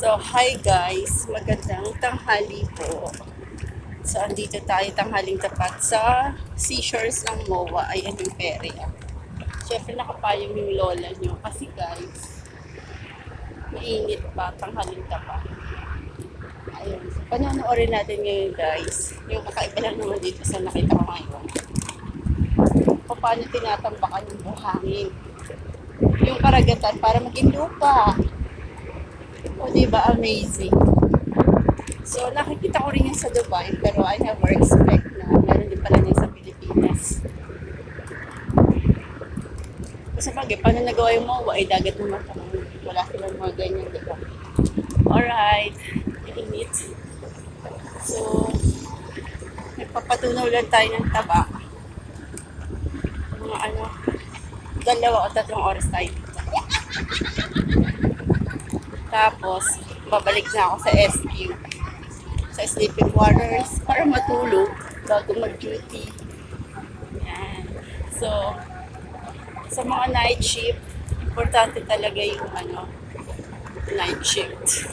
So, hi guys, magandang tanghali po. So, andito tayo tanghaling tapat sa seashores ng MOA. Ayan yung perya. Siyempre nakapayong yung lola nyo kasi guys, mainit pa, tanghaling tapat. Ayun, so panonoorin natin ngayon guys, yung kakaiba lang naman dito sa nakita ko ngayon. Kung paano tinatambakan yung buhangin. Yung karagatan para maging lupa. O diba, amazing. So, nakikita ko rin yan sa Dubai, pero I never expect na meron din pala yan sa Pilipinas. Kasi bagay, paano nagawa yung MOA, ay dagat naman kung wala silang mga ganyan, di ba? Alright, init. So, nagpapatunaw lang tayo ng taba. Mga 2 o 3 oras tayo dito. Tapos, babalik na ako sa SQ. Sa sleeping quarters para matulog bago mag-duty. Yan. So, sa mga night shift, importante talaga yung night shift.